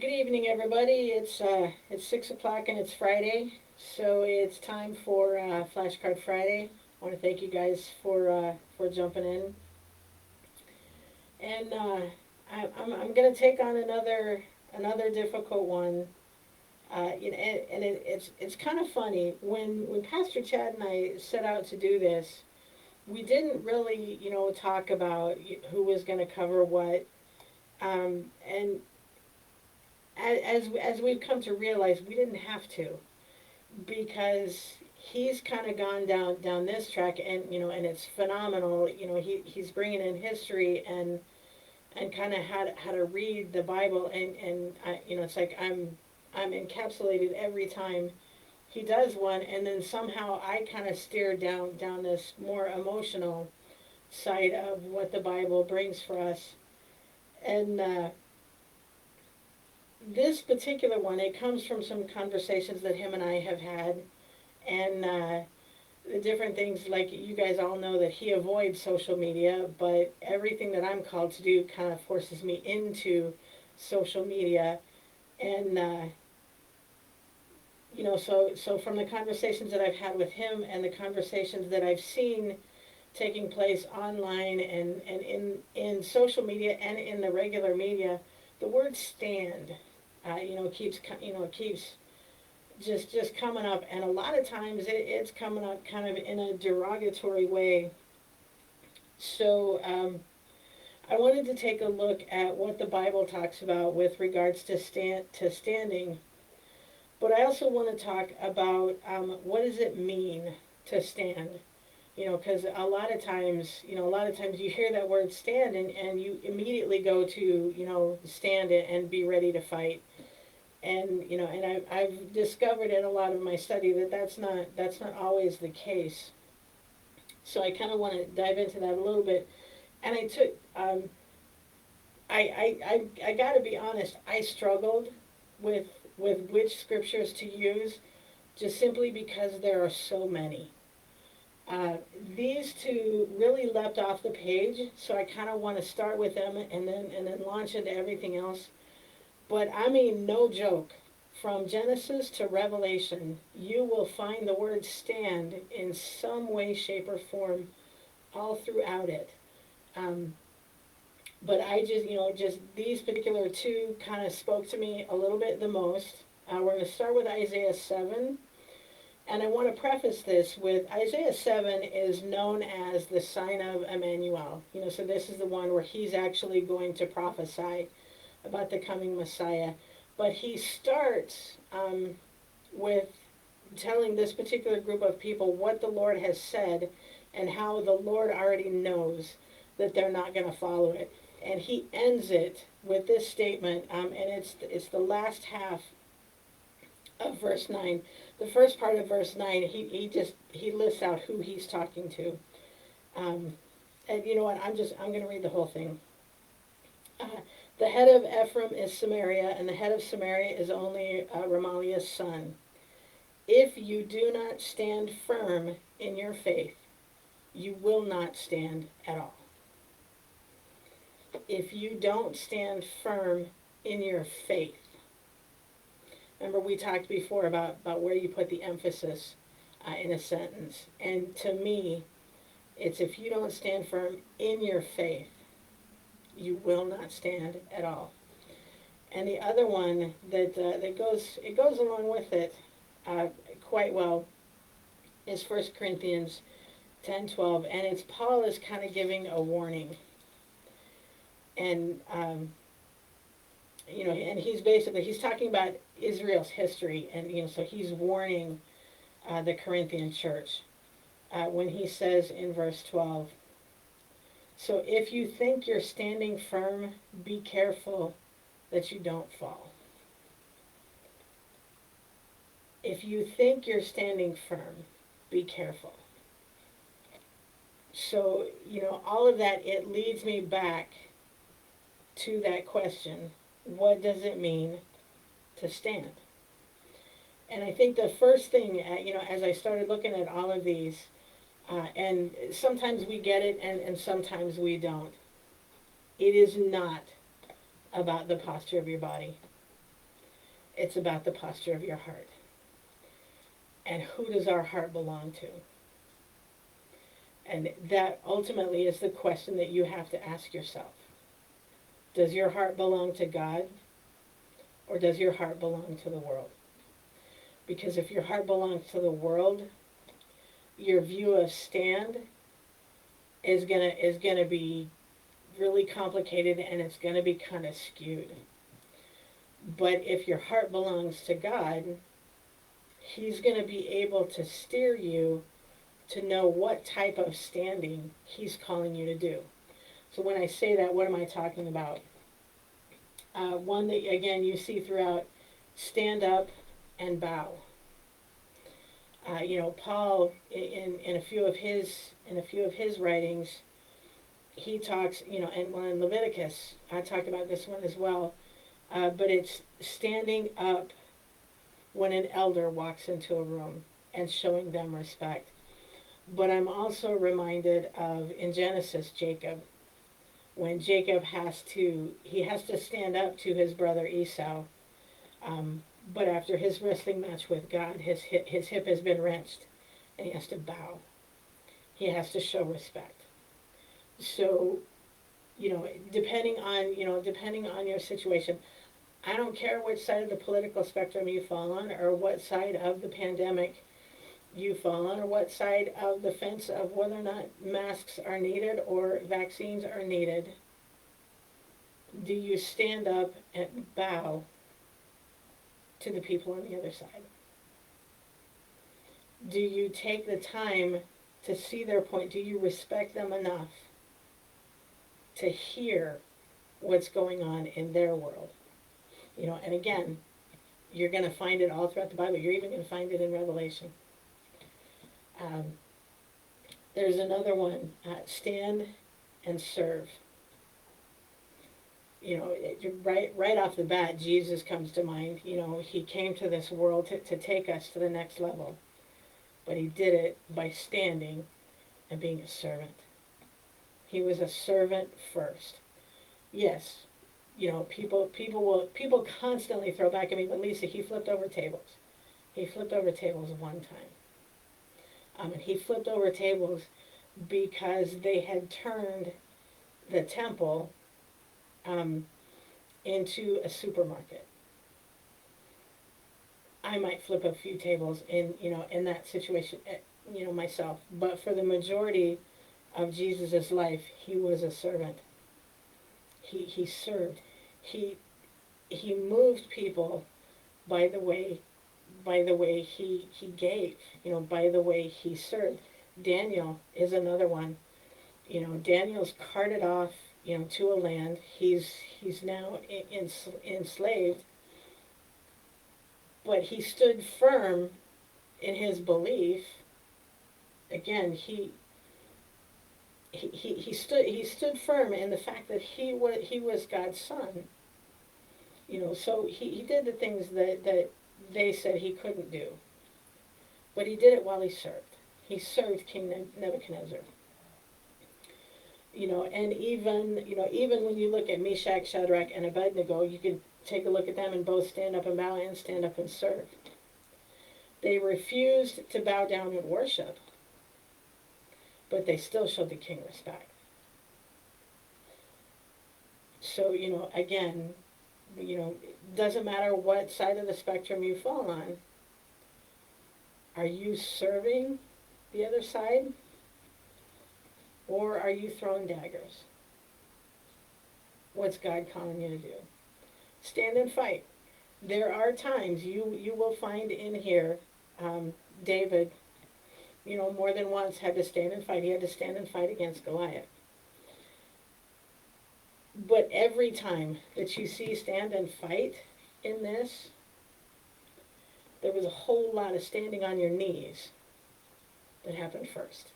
Good evening, everybody. It's 6 o'clock and it's Friday, so it's time for Flashcard Friday. I want to thank you guys for jumping in, and I'm gonna take on another difficult one. It's kind of funny when Pastor Chad and I set out to do this. We didn't really talk about who was going to cover what, and as we've come to realize, we didn't have to, because he's kind of gone down this track, and it's phenomenal. He's bringing in history and kind of how to read the Bible, and it's like I'm encapsulated every time he does one, and then somehow I kind of steer down this more emotional side of what the Bible brings for us. And this particular one, it comes from some conversations that him and I have had, and the different things, like you guys all know that he avoids social media, but everything that I'm called to do kind of forces me into social media. And so from the conversations that I've had with him and the conversations that I've seen taking place online and in social media and in the regular media, the word stand, keeps just coming up, and a lot of times it's coming up kind of in a derogatory way. So I wanted to take a look at what the Bible talks about with regards to standing, but I also want to talk about what does it mean to stand. Because a lot of times you hear that word stand, and you immediately go to, stand and be ready to fight. And I've discovered in a lot of my study that that's not always the case. So I kind of want to dive into that a little bit. And I took, I got to be honest, I struggled with, which scriptures to use, just simply because there are so many. These two really leapt off the page, so I kind of want to start with them and then launch into everything else. But I mean, no joke. From Genesis to Revelation, you will find the word stand in some way, shape, or form all throughout it. Um, but I just these particular two kind of spoke to me a little bit the most. We're going to start with Isaiah 7. And I want to preface this with Isaiah 7 is known as the sign of Emmanuel. So this is the one where he's actually going to prophesy about the coming Messiah. But he starts with telling this particular group of people what the Lord has said and how the Lord already knows that they're not going to follow it. And he ends it with this statement, and it's the last half of verse 9. The first part of verse 9, he lists out who he's talking to. And you know what? I'm going to read the whole thing. The head of Ephraim is Samaria, and the head of Samaria is only Ramaliah's son. If you do not stand firm in your faith, you will not stand at all. If you don't stand firm in your faith. Remember, we talked before about where you put the emphasis in a sentence. And to me, it's if you don't stand firm in your faith, you will not stand at all. And the other one that goes along with it quite well is 1 Corinthians 10:12, and it's Paul is kind of giving a warning. And and he's talking about Israel's history, and so he's warning the Corinthian church when he says in verse 12, so if you think you're standing firm, be careful that you don't fall. If you think you're standing firm, be careful. So, all of that, it leads me back to that question, what does it mean to stand? And I think the first thing, as I started looking at all of these, and sometimes we get it and sometimes we don't. It is not about the posture of your body. It's about the posture of your heart. And who does our heart belong to? And that ultimately is the question that you have to ask yourself. Does your heart belong to God, or does your heart belong to the world? Because if your heart belongs to the world, your view of stand is gonna be really complicated, and it's gonna be kind of skewed. But if your heart belongs to God, He's gonna be able to steer you to know what type of standing He's calling you to do. So when I say that, what am I talking about? One that again you see throughout: stand up and bow. Paul in a few of his writings, he talks, and in Leviticus, I talked about this one as well. But it's standing up when an elder walks into a room and showing them respect. But I'm also reminded of in Genesis, Jacob, when Jacob has to stand up to his brother Esau. But after his wrestling match with God, his hip has been wrenched, and he has to bow. He has to show respect. So, depending on your situation, I don't care which side of the political spectrum you fall on, or what side of the pandemic you fall on, or what side of the fence of whether or not masks are needed or vaccines are needed. Do you stand up and bow to the people on the other side? Do you take the time to see their point? Do you respect them enough to hear what's going on in their world? And again, you're going to find it all throughout the Bible. You're even going to find it in Revelation. There's another one, stand and serve. Right off the bat, Jesus comes to mind. He came to this world to take us to the next level. But he did it by standing and being a servant. He was a servant first. Yes, people constantly throw back at me, but Lisa, he flipped over tables. He flipped over tables one time. And he flipped over tables because they had turned the temple into a supermarket. I might flip a few tables in that situation, myself. But for the majority of Jesus' life, he was a servant. He served. He moved people by the way he gave, by the way he served. Daniel is another one. Daniel's carted off, to a land. He's now enslaved, but he stood firm in his belief. Again, he stood firm in the fact that he was God's son. So he did the things that they said he couldn't do, but he did it while he served. He served King Nebuchadnezzar. And even when you look at Meshach, Shadrach, and Abednego, you can take a look at them and both stand up and bow and stand up and serve. They refused to bow down and worship, but they still showed the king respect. So, again, doesn't matter what side of the spectrum you fall on. Are you serving the other side? Or are you throwing daggers? What's God calling you to do? Stand and fight. There are times you will find in here, David, more than once had to stand and fight. He had to stand and fight against Goliath. But every time that you see stand and fight in this, there was a whole lot of standing on your knees that happened first.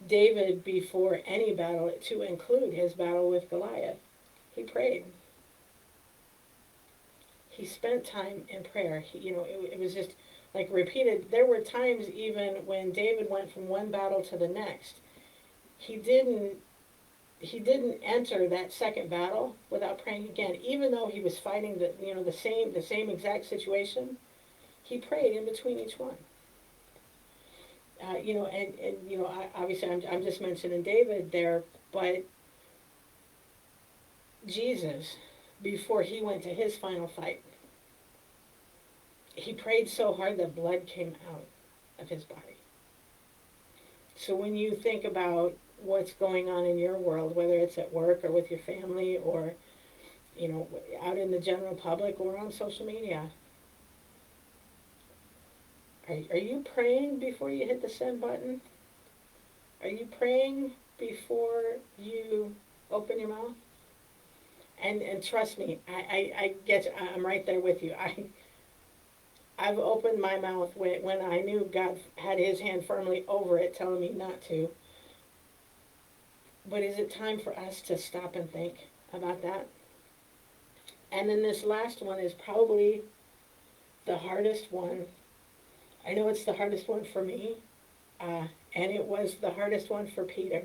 David, before any battle, to include his battle with Goliath, he prayed. He spent time in prayer. It was just like repeated. There were times even when David went from one battle to the next. He didn't he didn't enter that second battle without praying again, even though he was fighting the same exact situation. He prayed in between each one. Obviously I'm just mentioning David there, but Jesus, before he went to his final fight, he prayed so hard that blood came out of his body. So when you think about what's going on in your world, whether it's at work or with your family or, out in the general public or on social media, are you praying before you hit the send button? Are you praying before you open your mouth? And trust me, I get you, I'm right there with you. I've opened my mouth when I knew God had his hand firmly over it, telling me not to. But is it time for us to stop and think about that? And then this last one is probably the hardest one. I know it's the hardest one for me, and it was the hardest one for Peter.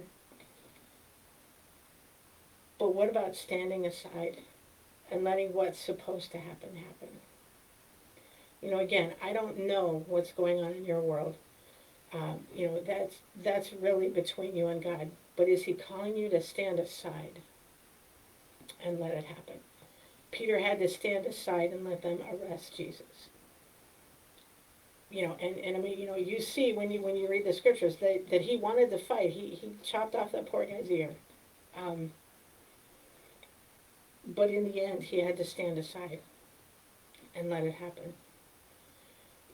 But what about standing aside and letting what's supposed to happen happen? Again, I don't know what's going on in your world. That's really between you and God. But is he calling you to stand aside and let it happen? Peter had to stand aside and let them arrest Jesus. You see when you read the scriptures that he wanted to fight. He chopped off that poor guy's ear. But in the end, he had to stand aside and let it happen.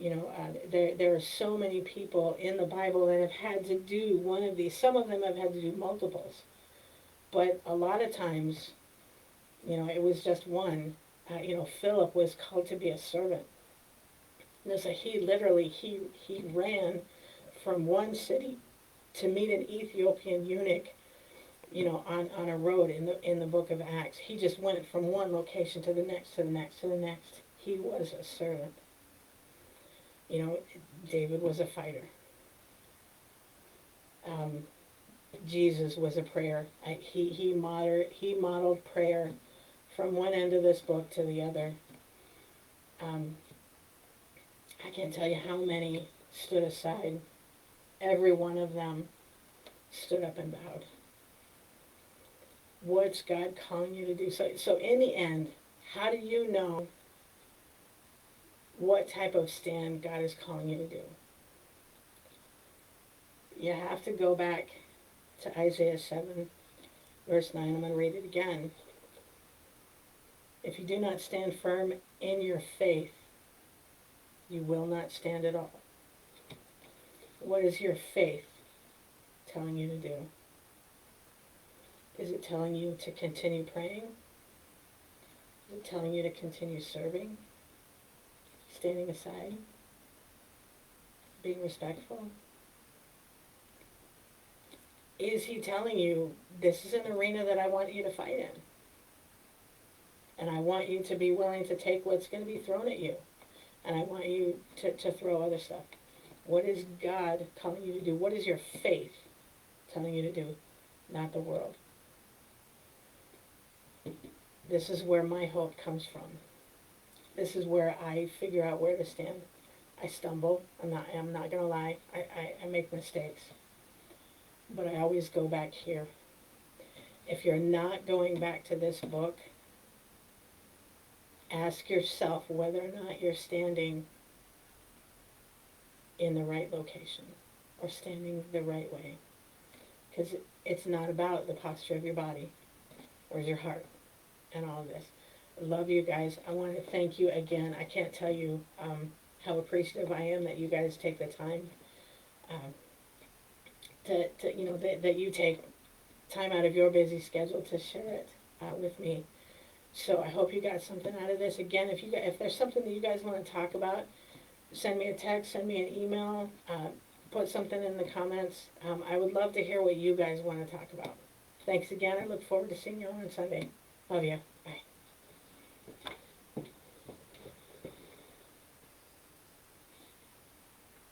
There are so many people in the Bible that have had to do one of these. Some of them have had to do multiples. But a lot of times, it was just one. Philip was called to be a servant. And so he ran from one city to meet an Ethiopian eunuch, on a road in the book of Acts. He just went from one location to the next, to the next, to the next. He was a servant. David was a fighter. Jesus was a prayer. He modeled prayer from one end of this book to the other. I can't tell you how many stood aside. Every one of them stood up and bowed. What's God calling you to do? So in the end, how do you know what type of stand God is calling you to do? You have to go back to Isaiah 7, verse 9. I'm going to read it again. If you do not stand firm in your faith, you will not stand at all. What is your faith telling you to do? Is it telling you to continue praying? Is it telling you to continue serving? Standing aside? Being respectful? Is he telling you, this is an arena that I want you to fight in? And I want you to be willing to take what's going to be thrown at you. And I want you to throw other stuff. What is God calling you to do? What is your faith telling you to do? Not the world. This is where my hope comes from. This is where I figure out where to stand. I stumble. I'm not going to lie. I make mistakes. But I always go back here. If you're not going back to this book, ask yourself whether or not you're standing in the right location or standing the right way. Because it's not about the posture of your body or your heart and all of this. I love you guys. I want to thank you again. I can't tell you how appreciative I am that you guys take the time that you take time out of your busy schedule to share it with me. So I hope you got something out of this. Again, if there's something that you guys want to talk about, send me a text, send me an email, put something in the comments. I would love to hear what you guys want to talk about. Thanks again. I look forward to seeing you on Sunday. Love you.